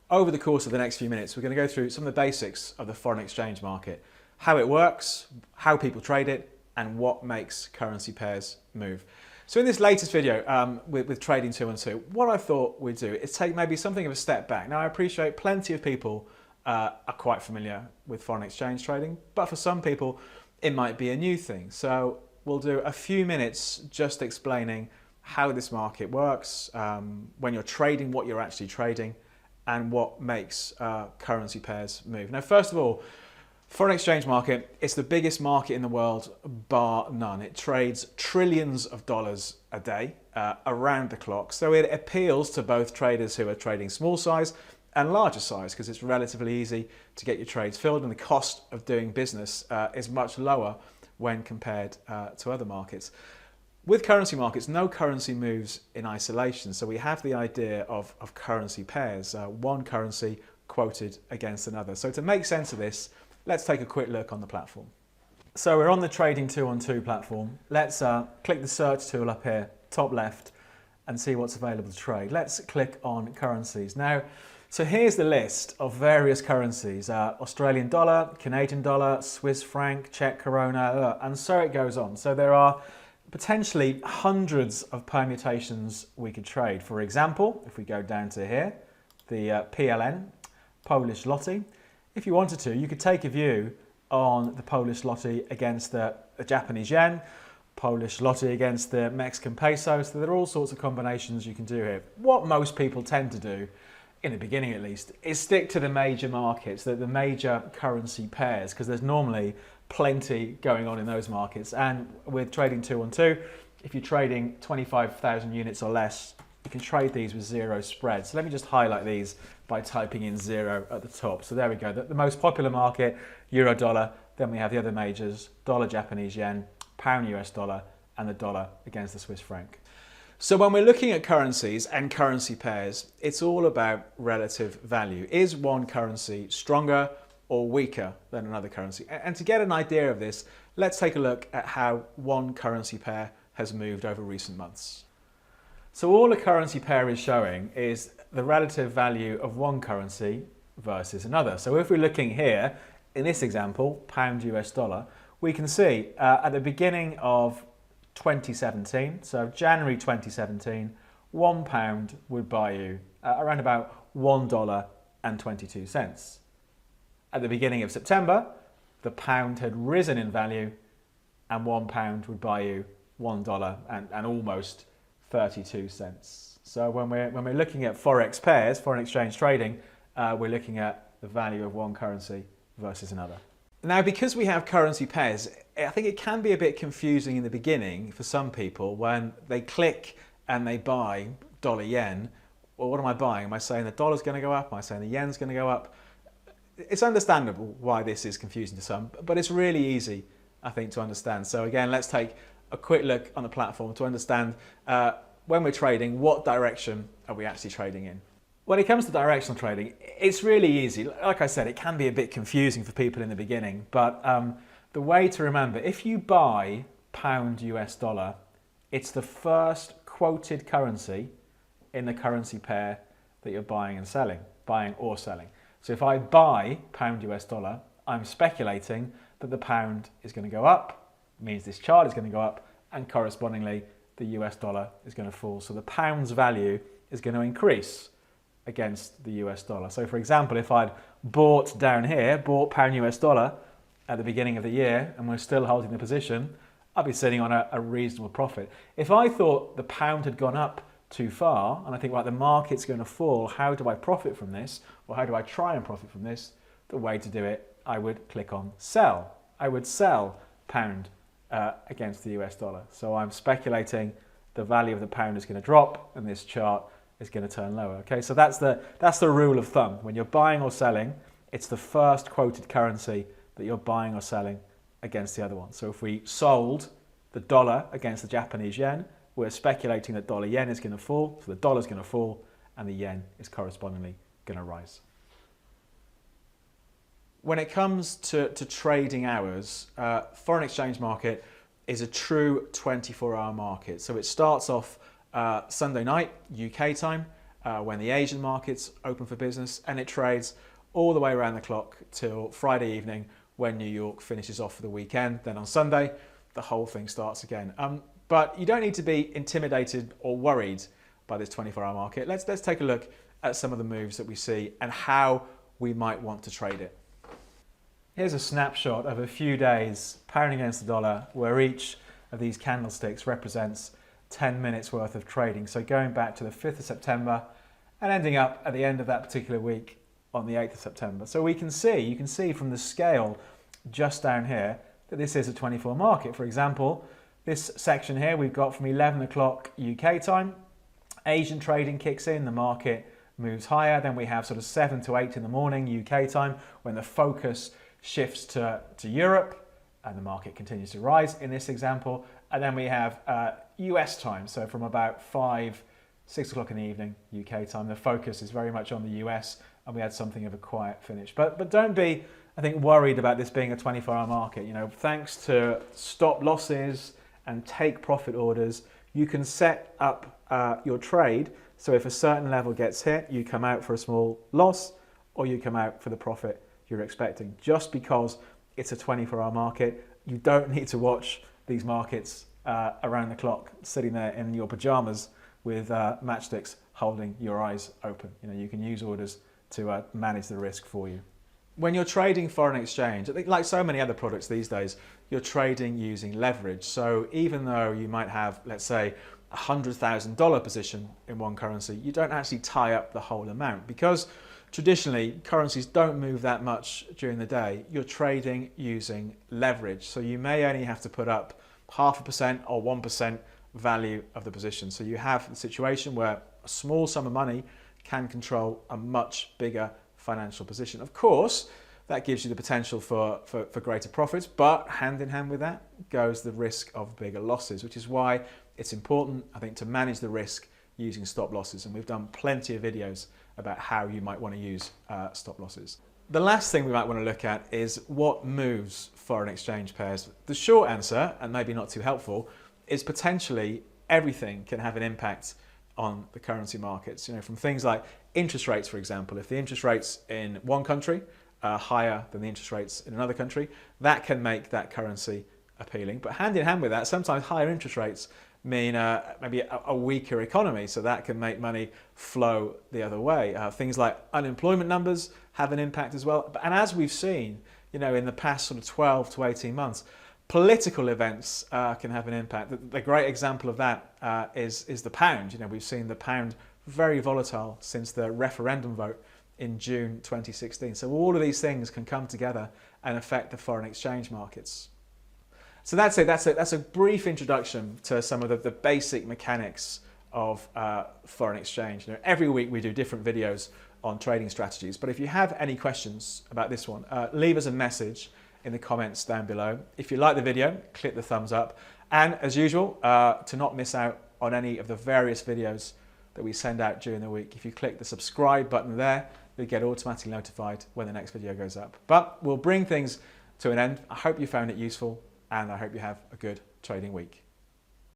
Over the course of the next few minutes, we're going to go through some of the basics of the foreign exchange market, how it works, how people trade it, and what makes currency pairs move. So in this latest video with Trading 212, what I thought we'd do is take maybe something of a step back. Now I appreciate plenty of people are quite familiar with foreign exchange trading, but for some people it might be a new thing. So we'll do a few minutes just explaining how this market works, when you're trading, what you're actually trading, and what makes currency pairs move. Now, first of all, foreign exchange market, it's the biggest market in the world, bar none. It trades trillions of dollars a day, around the clock. So it appeals to both traders who are trading small size and larger size, because it's relatively easy to get your trades filled, and the cost of doing business is much lower when compared to other markets. With currency markets, no currency moves in isolation. So we have the idea of currency pairs, one currency quoted against another. So to make sense of this, let's take a quick look on the platform. So we're on the Trading 212 platform. Let's click the search tool up here, top left, and see what's available to trade. Let's click on currencies. Now, so here's the list of various currencies, Australian dollar, Canadian dollar, Swiss franc, Czech koruna, and so it goes on. So there are potentially hundreds of permutations we could trade. For example, if we go down to here, the PLN, Polish zloty, if you wanted to, you could take a view on the Polish zloty against the Japanese yen, Polish zloty against the Mexican peso. So there are all sorts of combinations you can do here. What most people tend to do, in the beginning at least, is stick to the major markets, the major currency pairs, because there's normally plenty going on in those markets. And with Trading 212, if you're trading 25,000 units or less, you can trade these with zero spread. So let me just highlight these by typing in zero at the top. So there we go, the most popular market, euro dollar, then we have the other majors, dollar Japanese yen, pound US dollar, and the dollar against the Swiss franc. So when we're looking at currencies and currency pairs, it's all about relative value. Is one currency stronger or weaker than another currency? And to get an idea of this, let's take a look at how one currency pair has moved over recent months. So all a currency pair is showing is the relative value of one currency versus another. So if we're looking here, in this example, pound US dollar, we can see at the beginning of 2017, so January 2017, £1 would buy you around about $1.22. At the beginning of September, the pound had risen in value, and £1 would buy you $1 and almost 32 cents. So when we're looking at Forex pairs, foreign exchange trading, we're looking at the value of one currency versus another. Now, because we have currency pairs, I think it can be a bit confusing in the beginning for some people when they click and they buy dollar yen. Well, what am I buying? Am I saying the dollar's going to go up? Am I saying the yen's going to go up? It's understandable why this is confusing to some, but it's really easy, I think, to understand. So again, let's take a quick look on the platform to understand when we're trading, what direction are we actually trading in? When it comes to directional trading, it's really easy. Like I said, it can be a bit confusing for people in the beginning, but the way to remember, if you buy pound US dollar, it's the first quoted currency in the currency pair that you're buying and selling, buying or selling. So if I buy pound US dollar, I'm speculating that the pound is going to go up, means this chart is going to go up, and correspondingly the US dollar is going to fall. So the pound's value is going to increase against the US dollar. So for example, if I'd bought down here, bought pound US dollar at the beginning of the year, and we're still holding the position, I'd be sitting on a reasonable profit. If I thought the pound had gone up too far, and I think, right, the market's going to fall, how do I profit from this? Or how do I try and profit from this? The way to do it, I would click on sell. I would sell pound against the US dollar. So I'm speculating the value of the pound is going to drop, and this chart is going to turn lower. Okay, so that's the rule of thumb. When you're buying or selling, it's the first quoted currency that you're buying or selling against the other one. So if we sold the dollar against the Japanese yen, we're speculating that dollar yen is going to fall, so the dollar is going to fall, and the yen is correspondingly going to rise. When it comes to trading hours, foreign exchange market is a true 24-hour market. So it starts off Sunday night, UK time, when the Asian markets open for business, and it trades all the way around the clock till Friday evening when New York finishes off for the weekend. Then on Sunday, the whole thing starts again. But you don't need to be intimidated or worried by this 24-hour market. Let's take a look at some of the moves that we see and how we might want to trade it. Here's a snapshot of a few days pound against the dollar, where each of these candlesticks represents 10 minutes worth of trading. So going back to the 5th of September and ending up at the end of that particular week on the 8th of September. So you can see from the scale just down here that this is a 24 market. For example, this section here we've got from 11 o'clock UK time, Asian trading kicks in, the market moves higher. Then we have sort of 7 to 8 in the morning UK time when the focus shifts to Europe and the market continues to rise in this example. And then we have US time, so from about 6 o'clock in the evening UK time, the focus is very much on the US, and we had something of a quiet finish. But don't be, I think, worried about this being a 24-hour market. You know, thanks to stop losses and take profit orders, you can set up your trade. So if a certain level gets hit, you come out for a small loss or you come out for the profit you're expecting. Just because it's a 24-hour market, you don't need to watch these markets around the clock, sitting there in your pajamas with matchsticks holding your eyes open. You know, you can use orders to manage the risk for you. When you're trading foreign exchange, I think like so many other products these days, you're trading using leverage. So even though you might have, let's say, a $100,000 position in one currency, you don't actually tie up the whole amount, because traditionally currencies don't move that much during the day. You're trading using leverage. So you may only have to put up 0.5% or 1% value of the position. So you have the situation where a small sum of money can control a much bigger financial position. Of course, that gives you the potential for greater profits, but hand in hand with that goes the risk of bigger losses, which is why it's important, I think, to manage the risk using stop losses. And we've done plenty of videos about how you might want to use stop losses. The last thing we might want to look at is what moves foreign exchange pairs. The short answer, and maybe not too helpful, is potentially everything can have an impact on the currency markets. You know, from things like interest rates, for example. If the interest rates in one country are higher than the interest rates in another country, that can make that currency appealing. But hand in hand with that, sometimes higher interest rates mean maybe a weaker economy, so that can make money flow the other way. Things like unemployment numbers have an impact as well. And as we've seen, you know, in the past sort of 12 to 18 months, political events can have an impact. The great example of that is the pound. You know, we've seen the pound very volatile since the referendum vote in June 2016. So all of these things can come together and affect the foreign exchange markets. So that's it. That's a brief introduction to some of the basic mechanics of foreign exchange. You know, every week we do different videos on trading strategies. But if you have any questions about this one, leave us a message in the comments down below. If you like the video, click the thumbs up. And as usual, to not miss out on any of the various videos that we send out during the week, if you click the subscribe button there, you'll get automatically notified when the next video goes up. But we'll bring things to an end. I hope you found it useful, and I hope you have a good trading week.